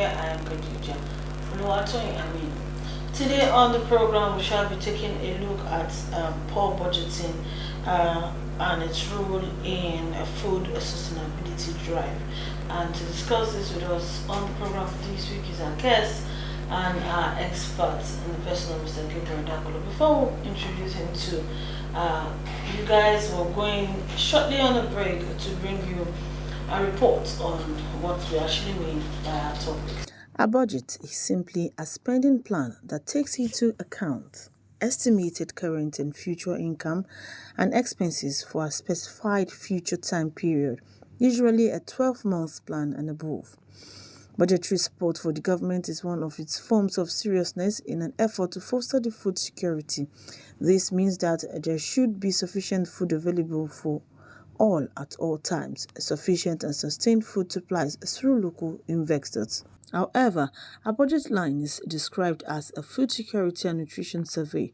Nigeria. I am Khadija. Today on the program, we shall be taking a look at poor budgeting and its role in a food sustainability drive. And to discuss this with us on the program for this week is our guest and our expert in the person of Mr. Gabriel Dakolo. Before we introduce him to you guys, we're going shortly on a break to bring you a report on what we actually mean by our topic. A budget is simply a spending plan that takes into account estimated current and future income and expenses for a specified future time period, usually a 12-month plan and above. Budgetary support for the government is one of its forms of seriousness in an effort to foster the food security. This means that there should be sufficient food available for all at all times, sufficient and sustained food supplies through local investors. However, a budget line is described as a food security and nutrition survey.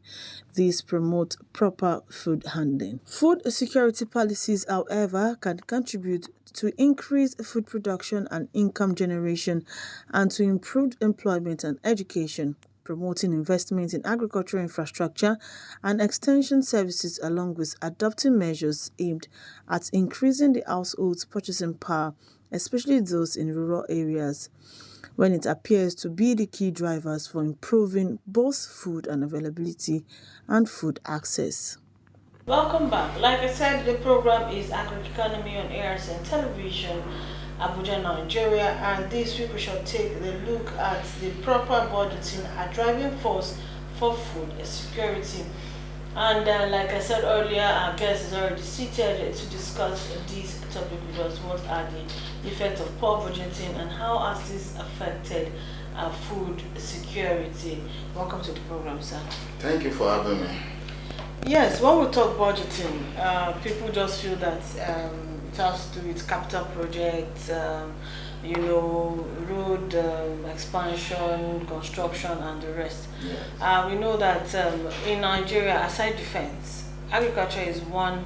These promote proper food handling. Food security policies, however, can contribute to increased food production and income generation and to improved employment and education, promoting investment in agricultural infrastructure and extension services, along with adopting measures aimed at increasing the household's purchasing power, especially those in rural areas, when it appears to be the key drivers for improving both food and availability and food access. Welcome back. Like I said, the program is Agric Economy on ARSN Television, Abuja, Nigeria, and this week we shall take a look at the proper budgeting, a driving force for food security. And like I said earlier, our guest is already seated to discuss this topic with us. What are the effects of poor budgeting and how has this affected food security? Welcome to the program, sir. Thank you for having me. Yes, when we talk budgeting, people just feel that it has to do with capital projects, road expansion, construction, and the rest. Yes. We know that in Nigeria, aside defense, agriculture is one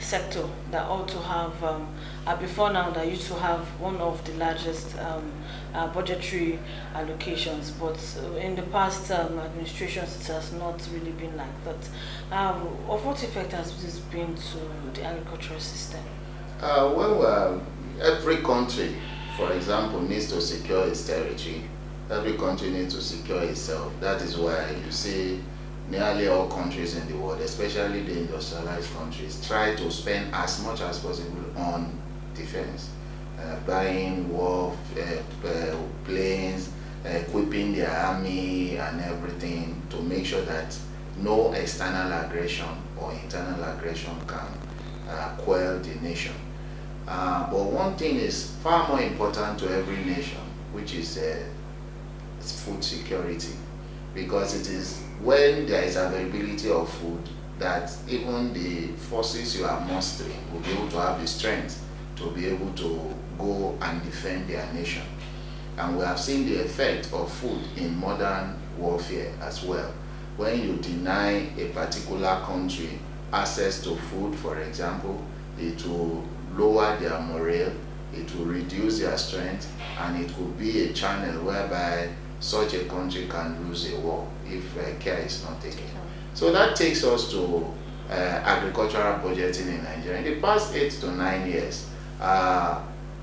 sector that ought to have, before now, that used to have one of the largest budgetary allocations, but in the past administrations, it has not really been like that. Of what effect has this been to the agricultural system? Every country, for example, needs to secure its territory. Every country needs to secure itself. That is why you see nearly all countries in the world, especially the industrialized countries, try to spend as much as possible on defense, buying war planes, equipping their army and everything to make sure that no external aggression or internal aggression can quell the nation. But one thing is far more important to every nation, which is food security, because it is when there is availability of food that even the forces you are mustering will be able to have the strength to be able to go and defend their nation. And we have seen the effect of food in modern warfare as well. When you deny a particular country access to food, for example, it will lower their morale, it will reduce their strength, and it could be a channel whereby such a country can lose a war if care is not taken. So that takes us to agricultural budgeting in Nigeria. In the past 8 to 9 years,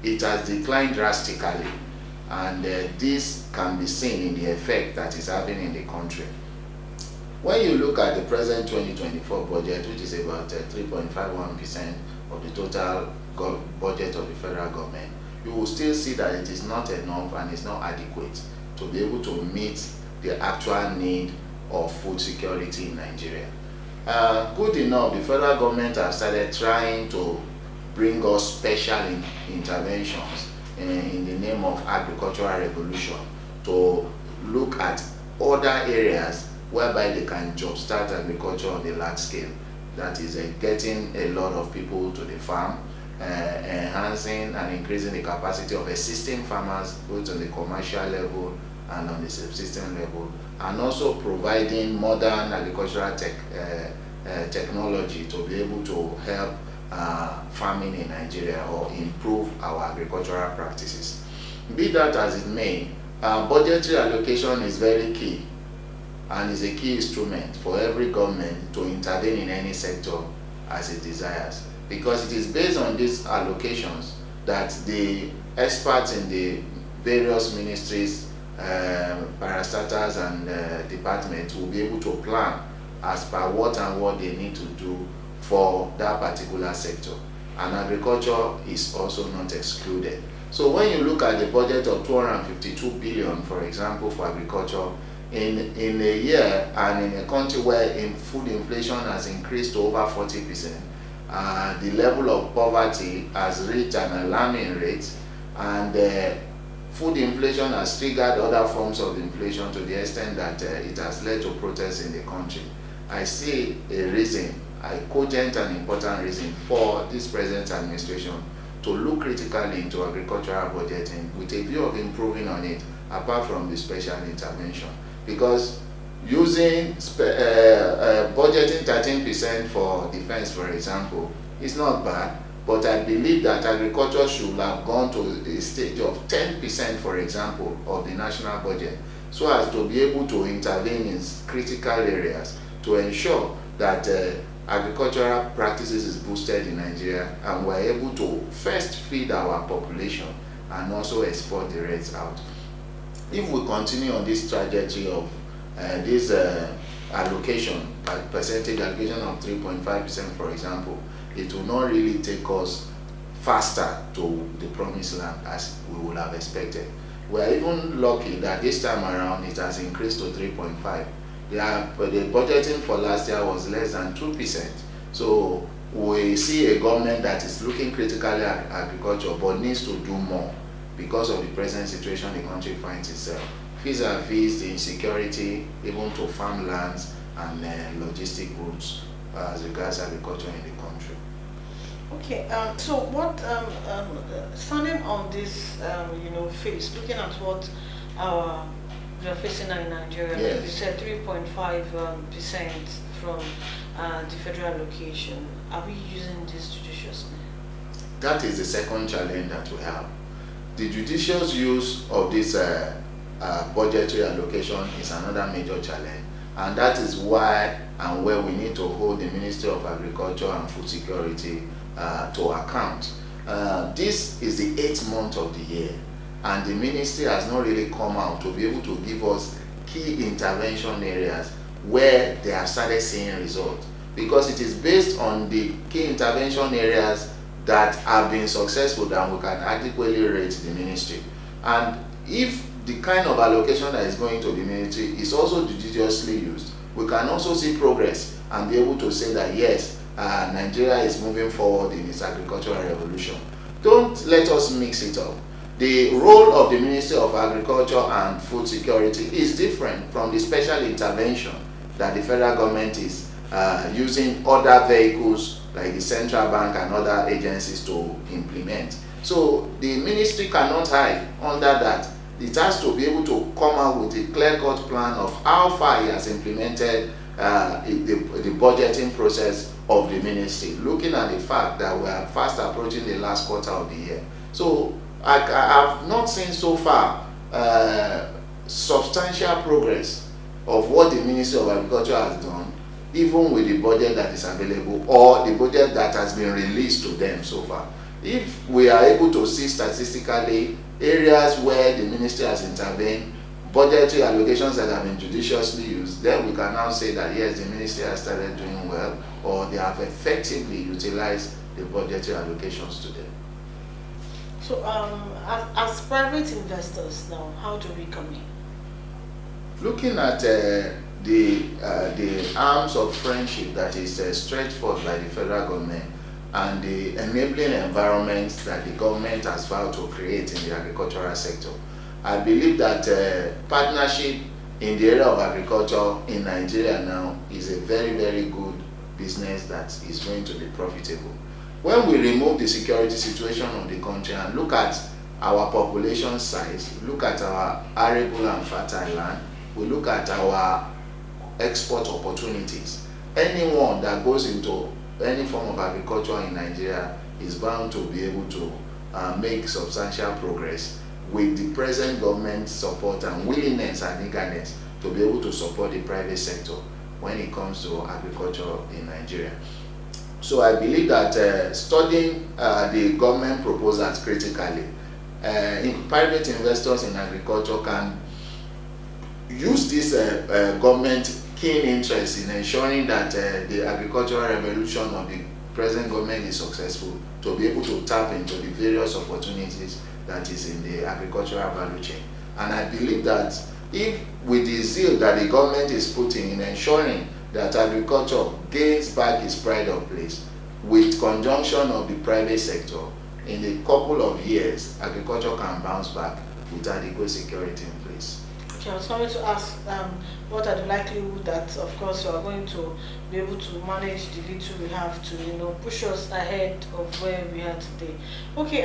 it has declined drastically, and this can be seen in the effect that is having in the country. When you look at the present 2024 budget, which is about 3.51% of the total budget of the federal government, you will still see that it is not enough and it's not adequate to be able to meet the actual need of food security in Nigeria. Good enough, the federal government has started trying to bring us special interventions in the name of agricultural revolution to look at other areas whereby they can jumpstart agriculture on a large scale. That is getting a lot of people to the farm, enhancing and increasing the capacity of existing farmers both on the commercial level and on the subsistence level, and also providing modern agricultural technology to be able to help farming in Nigeria or improve our agricultural practices. Be that as it may, budgetary allocation is very key and is a key instrument for every government to intervene in any sector as it desires, because it is based on these allocations that the experts in the various ministries, parastatals and departments will be able to plan as per what and what they need to do for that particular sector. And agriculture is also not excluded. So when you look at the budget of 252 billion, for example, for agriculture, in a year and in a country where food inflation has increased to over 40%, the level of poverty has reached an alarming rate, and food inflation has triggered other forms of inflation to the extent that it has led to protests in the country. I see a reason, a cogent and important reason for this present administration to look critically into agricultural budgeting with a view of improving on it, apart from the special intervention. Because using budgeting 13% for defense, for example, is not bad, but I believe that agriculture should have gone to a stage of 10%, for example, of the national budget, so as to be able to intervene in critical areas to ensure that agricultural practices is boosted in Nigeria, and we're able to first feed our population and also export the rest out. If we continue on this trajectory of this allocation, percentage allocation of 3.5%, for example, it will not really take us faster to the promised land as we would have expected. We are even lucky that this time around it has increased to 3.5%. The budgeting for last year was less than 2%. So we see a government that is looking critically at agriculture but needs to do more because of the present situation the country finds itself, vis-a-vis the insecurity even to farmlands and logistic routes as regards agriculture in the country. Okay, so what, standing on this, phase, looking at what we are facing now in Nigeria, Yes. like you said, 3.5% from the federal allocation. Are we using this judiciously? That is the second challenge that we have. The judicious use of this budgetary allocation is another major challenge, and that is why and where we need to hold the Ministry of Agriculture and Food Security to account. This is the 8th month of the year, and the ministry has not really come out to be able to give us key intervention areas where they have started seeing results, because it is based on the key intervention areas that have been successful that we can adequately rate the ministry. And if the kind of allocation that is going to the ministry is also judiciously used, we can also see progress and be able to say that yes, Nigeria is moving forward in its agricultural revolution. Don't let us mix it up. The role of the Ministry of Agriculture and Food Security is different from the special intervention that the federal government is using other vehicles like the central bank and other agencies to implement. So the ministry cannot hide under that. It has to be able to come out with a clear-cut plan of how far it has implemented the budgeting process of the ministry, looking at the fact that we are fast approaching the last quarter of the year. So I have not seen so far substantial progress of what the Ministry of Agriculture has done, even with the budget that is available or the budget that has been released to them so far. If we are able to see statistically areas where the ministry has intervened, budgetary allocations that have been judiciously used, then we can now say that yes, the ministry has started doing well, or they have effectively utilized the budgetary allocations to them. So as private investors now, how do we come in? Looking at the arms of friendship that is stretched forth by the federal government and the enabling environments that the government has vowed to create in the agricultural sector, I believe that partnership in the area of agriculture in Nigeria now is a very, very good business that is going to be profitable. When we remove the security situation of the country and look at our population size, look at our arable and fertile land, we look at our export opportunities, anyone that goes into any form of agriculture in Nigeria is bound to be able to make substantial progress with the present government support and willingness and eagerness to be able to support the private sector when it comes to agriculture in Nigeria. So I believe that studying the government proposals critically, private investors in agriculture can use this government keen interest in ensuring that the agricultural revolution of the present government is successful, to be able to tap into the various opportunities that is in the agricultural value chain. And I believe that if with the zeal that the government is putting in ensuring that agriculture gains back its pride of place, with conjunction of the private sector, in a couple of years, agriculture can bounce back with adequate security in place. Okay, I was coming to ask what are the likelihood that, of course, you are going to be able to manage the little we have to, push us ahead of where we are today. Okay,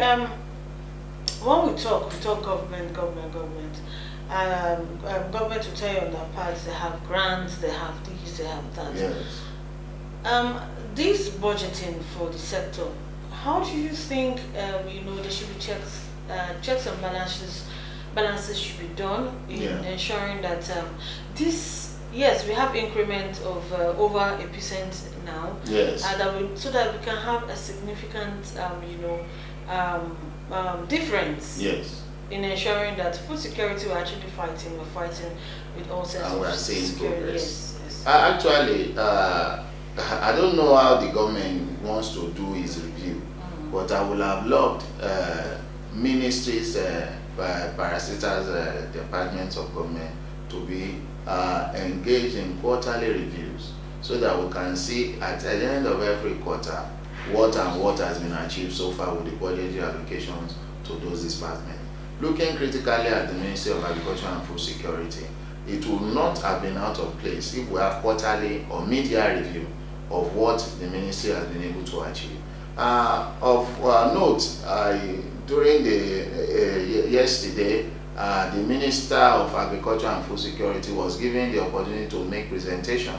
when we talk government. Government will tell you on their parts, they have grants, they have this, they have that. Yes. This budgeting for the sector, how do you think there should be checks and balances should be done in ensuring that this, yes, we have increment of over 1% now. Yes. So that we can have a significant difference. Yes. In ensuring that food security we're actually fighting with all sense and we are of seeing progress. Yes. Actually, I don't know how the government wants to do its review, but I would have loved ministries, parastatals, departments of government to be engaged in quarterly reviews, so that we can see at the end of every quarter what has been achieved so far with the budgetary allocations to those departments. Looking critically at the Ministry of Agriculture and Food Security, it would not have been out of place if we have quarterly or mid-year review of what the ministry has been able to achieve. Of note, during yesterday, the Minister of Agriculture and Food Security was given the opportunity to make presentation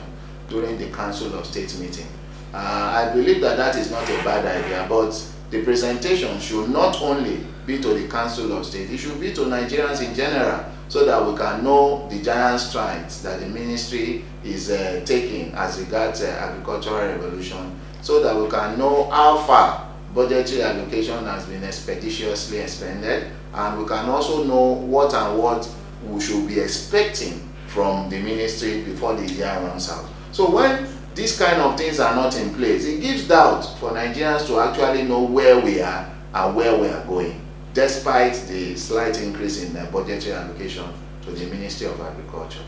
during the Council of State meeting. I believe that is not a bad idea, but the presentation should not only be to the Council of State, it should be to Nigerians in general, so that we can know the giant strides that the ministry is taking as regards agricultural revolution, so that we can know how far budgetary allocation has been expeditiously expended, and we can also know what we should be expecting from the ministry before the year runs out. So when these kind of things are not in place, it gives doubt for Nigerians to actually know where we are and where we are going, despite the slight increase in the budgetary allocation to the Ministry of Agriculture.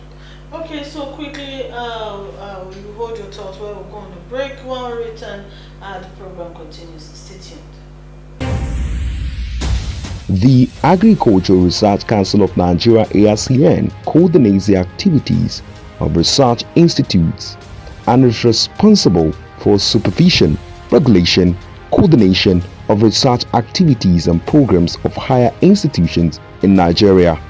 Okay, so quickly, you hold your thoughts where we're going to break. When we return, the program continues. Stay tuned. The Agricultural Research Council of Nigeria (ARCN) coordinates the activities of research institutes and is responsible for supervision, regulation, coordination of research activities and programs of higher institutions in Nigeria.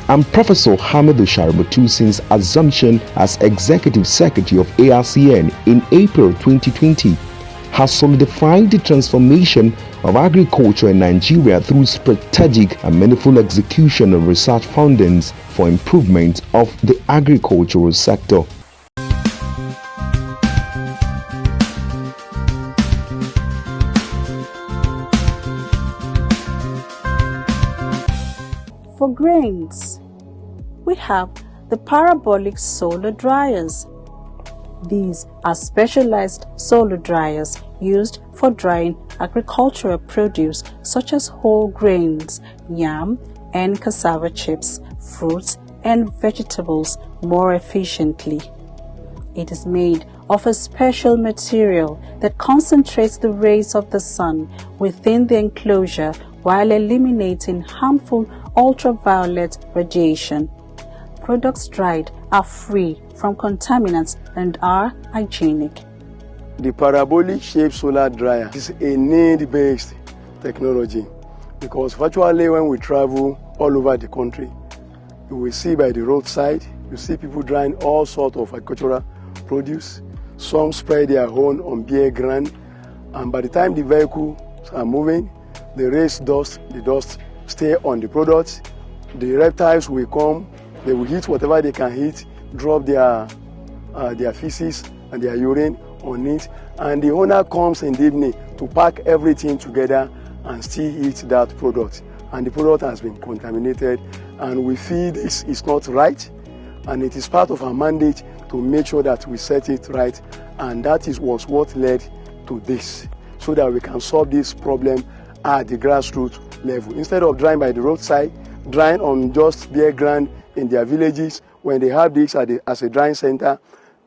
And Professor Hamidou Shaributu, since assumption as Executive Secretary of ARCN in April 2020, has solidified the transformation of agriculture in Nigeria through strategic and meaningful execution of research fundings for improvement of the agricultural sector. For grains, we have the parabolic solar dryers. These are specialized solar dryers used for drying agricultural produce such as whole grains, yam and cassava chips, fruits and vegetables more efficiently. It is made of a special material that concentrates the rays of the sun within the enclosure while eliminating harmful ultraviolet radiation. Products dried are free from contaminants and are hygienic. The parabolic shaped solar dryer is a need-based technology, because virtually when we travel all over the country, you will see by the roadside, you see people drying all sorts of agricultural produce. Some spread their own on bare ground, and by the time the vehicle are moving, they raise dust, the dust stay on the products. The reptiles will come, they will eat whatever they can eat, drop their feces and their urine on it, and the owner comes in the evening to pack everything together and still eat that product. And the product has been contaminated, and we feel this is not right, and it is part of our mandate to make sure that we set it right, and that was what led to this, so that we can solve this problem at the grassroots level. Instead of drying by the roadside, drying on just bare ground in their villages, when they have this as a drying center,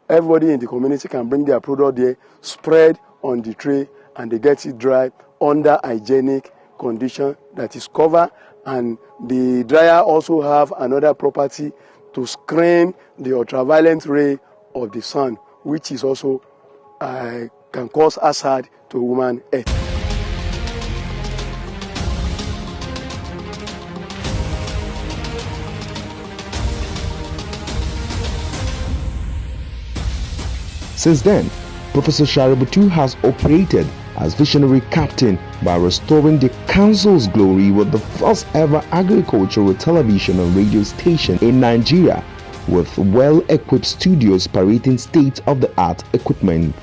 everybody in the community can bring their product there, spread on the tray, and they get it dry under hygienic condition that is covered. And the dryer also have another property to screen the ultraviolet ray of the sun, which is also can cause hazard to human health. Since then, Professor Shaributu has operated as visionary captain by restoring the council's glory with the first ever agricultural television and radio station in Nigeria, with well-equipped studios parading state-of-the-art equipment.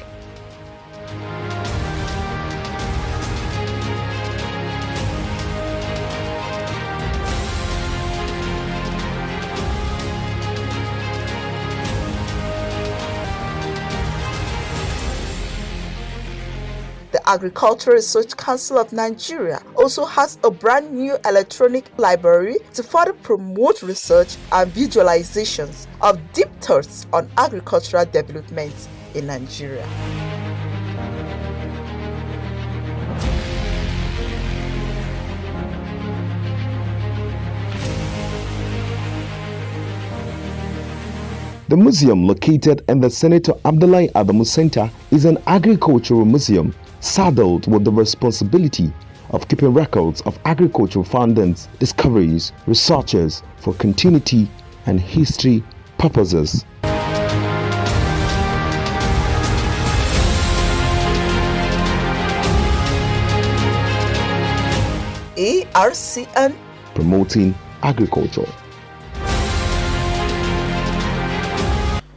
The Agricultural Research Council of Nigeria also has a brand new electronic library to further promote research and visualizations of deep thoughts on agricultural development in Nigeria. The museum, located in the Senator Abdullahi Adamu Center, is an agricultural museum saddled with the responsibility of keeping records of agricultural findings, discoveries, researches for continuity and history purposes. ARCN Promoting agriculture.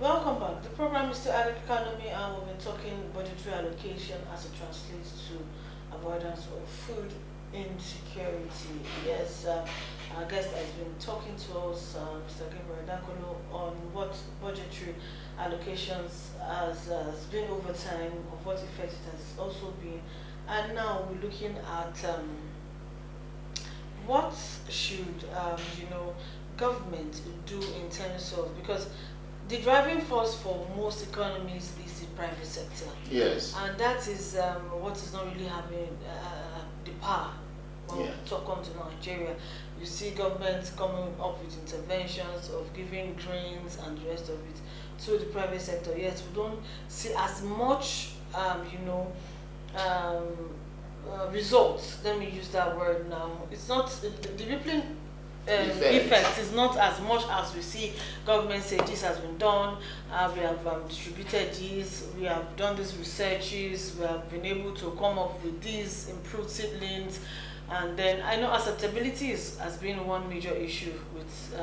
Welcome back. The program is still Agric Economy, and we've been talking budgetary allocation as it translates to avoidance of food insecurity. Yes, our guest has been talking to us, Mr. Gabriel Dakolo, on what budgetary allocations has been over time, of what effect it has also been, and now we're looking at what should government do in terms of, because the driving force for most economies is the private sector. Yes. And that is what is not really having the power when we come to Nigeria. You see governments coming up with interventions of giving grains and the rest of it to the private sector. Yes, we don't see as much, results. Let me use that word now. It's not the rippling effect is not as much as we see government say this has been done, we have distributed this, we have done these researches, we have been able to come up with these improved seedlings, and then I know acceptability has been one major issue with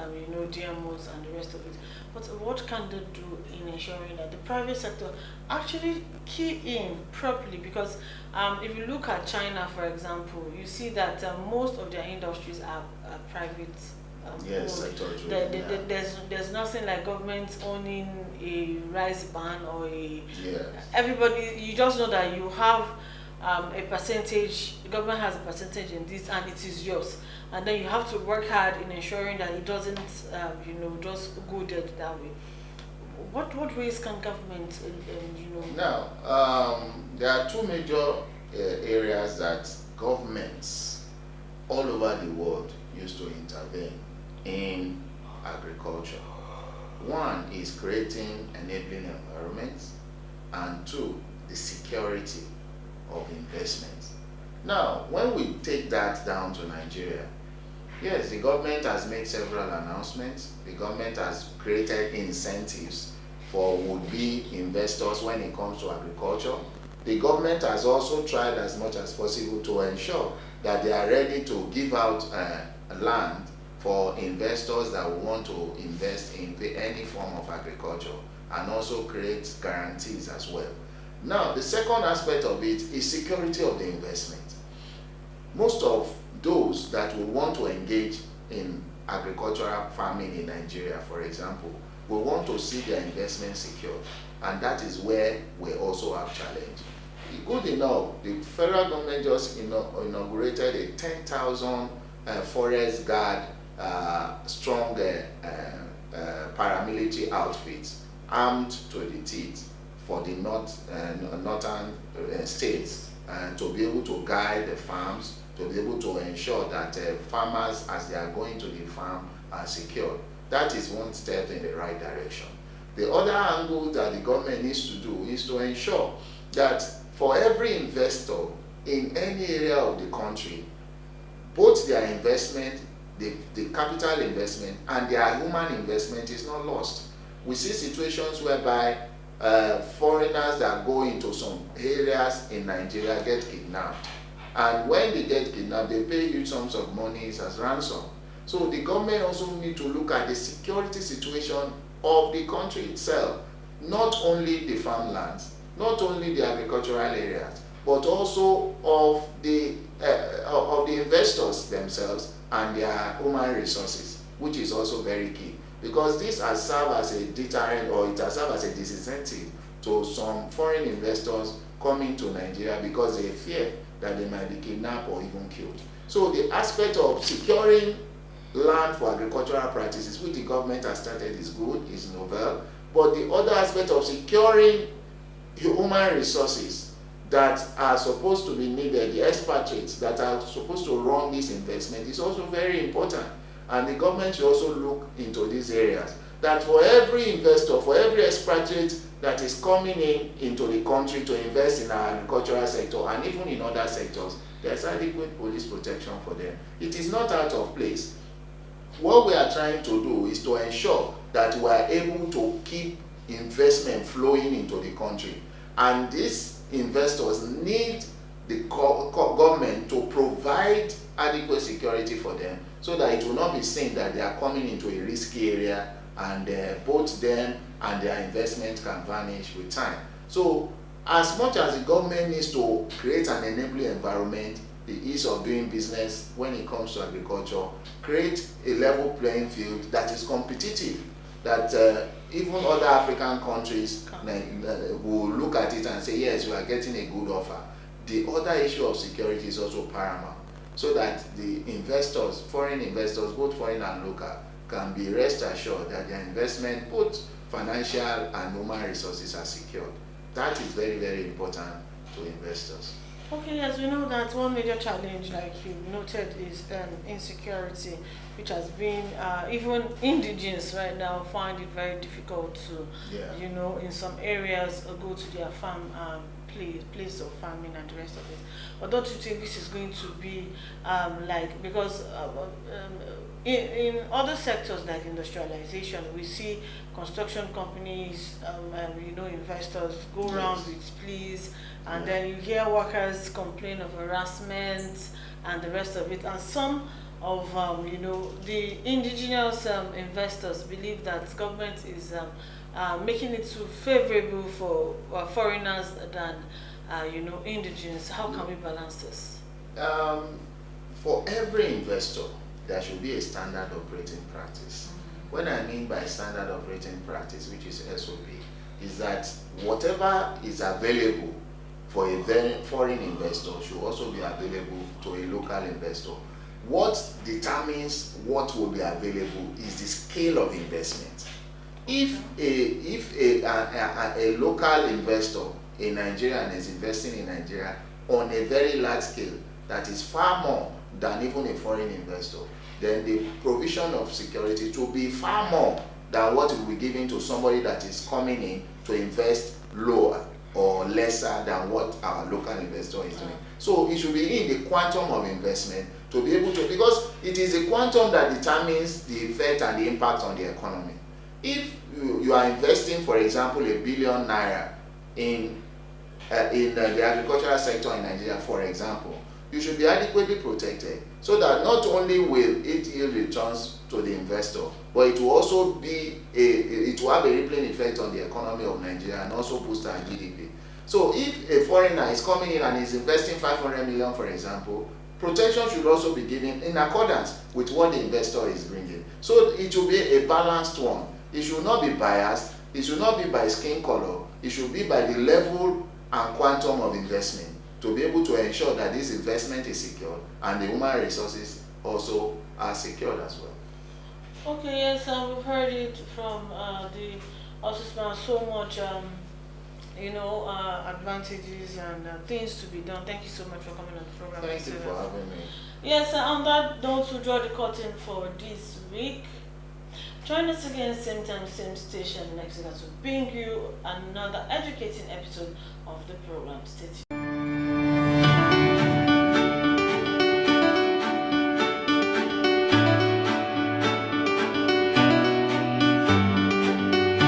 DMOs and the rest of it. But what can they do in ensuring that the private sector actually key in properly? Because if you look at China, for example, you see that most of their industries are private. Yes, I told you. There's nothing like government owning a rice ban or a. Yes. Everybody, you just know that you have a percentage. The government has a percentage in this, and it is yours. And then you have to work hard in ensuring that it doesn't, just go there that way. What ways can government, Now, there are two major areas that governments all over the world used to intervene in agriculture. One is creating enabling environments, and two, the security of investments. Now, when we take that down to Nigeria, yes, the government has made several announcements. The government has created incentives for would-be investors when it comes to agriculture. The government has also tried as much as possible to ensure that they are ready to give out land for investors that want to invest in any form of agriculture, and also create guarantees as well. Now, the second aspect of it is security of the investment. Most of those that will want to engage in agricultural farming in Nigeria, for example, will want to see their investment secured, and that is where we also have challenge. Good enough, the federal government just inaugurated a 10,000 forest guard strong paramilitary outfits armed to the teeth for the northern states, to be able to guide the farms, to be able to ensure that farmers, as they are going to the farm, are secured. That is one step in the right direction. The other angle that the government needs to do is to ensure that for every investor in any area of the country, both their investment, the capital investment, and their human investment is not lost. We see situations whereby foreigners that go into some areas in Nigeria get kidnapped. And when they get kidnapped, they pay huge sums of money as ransom. So the government also need to look at the security situation of the country itself, not only the farmlands, not only the agricultural areas, but also of the investors themselves and their human resources, which is also very key, because this has served as a deterrent, or it has served as a disincentive to some foreign investors coming to Nigeria because they fear that they might be kidnapped or even killed. So the aspect of securing land for agricultural practices, which the government has started, is good, is novel, but the other aspect of securing human resources that are supposed to be needed, the expatriates that are supposed to run this investment, is also very important. And the government should also look into these areas, that for every investor, for every expatriate that is coming into the country to invest in our agricultural sector and even in other sectors, there's adequate police protection for them. It is not out of place. What we are trying to do is to ensure that we are able to keep investment flowing into the country, and these investors need the government to provide adequate security for them, so that it will not be seen that they are coming into a risky area and both them and their investment can vanish with time. So as much as the government needs to create an enabling environment, the ease of doing business when it comes to agriculture, create a level playing field that is competitive, that even other African countries will look at it and say, yes, you are getting a good offer. The other issue of security is also paramount, so that the investors, foreign investors, both foreign and local, can be rest assured that their investment, both financial and human resources, are secured. That is very, very important to investors. Okay, yes, we know that one major challenge, like you noted, is insecurity, which has been, even indigenous right now find it very difficult to, in some areas go to their farm place of farming and the rest of it. But don't you think this is going to be because in other sectors like industrialization, we see construction companies, investors go around with pleas, and then you hear workers complain of harassment and the rest of it. And some of the indigenous investors believe that government is making it too favorable for foreigners than indigenous. How can we balance this? For every investor, there should be a standard operating practice. What I mean by standard operating practice, which is SOP, is that whatever is available for a foreign investor should also be available to a local investor. What determines what will be available is the scale of investment. If a local investor in Nigeria is investing in Nigeria on a very large scale, that is far more than even a foreign investor, then the provision of security will be far more than what will be given to somebody that is coming in to invest lower or lesser than what our local investor is doing. So it should be in the quantum of investment to be able to, because it is the quantum that determines the effect and the impact on the economy. If you are investing, for example, ₦1 billion in in the agricultural sector in Nigeria, for example, you should be adequately protected so that not only will it yield returns to the investor, but it will also be it will have a rippling effect on the economy of Nigeria and also boost our GDP. So if a foreigner is coming in and is investing 500 million, for example, protection should also be given in accordance with what the investor is bringing. So it should be a balanced one. It should not be biased. It should not be by skin color. It should be by the level and quantum of investment to be able to ensure that this investment is secured and the human resources also are secured as well. Okay, yes, we've heard it from the Osisman, so much advantages and things to be done. Thank you so much for coming on the program. Thank you for having me. Yes, on that note, we draw the curtain for this week. Join us again, same time, same station next week as we bring you another educating episode of the program. Stay tuned.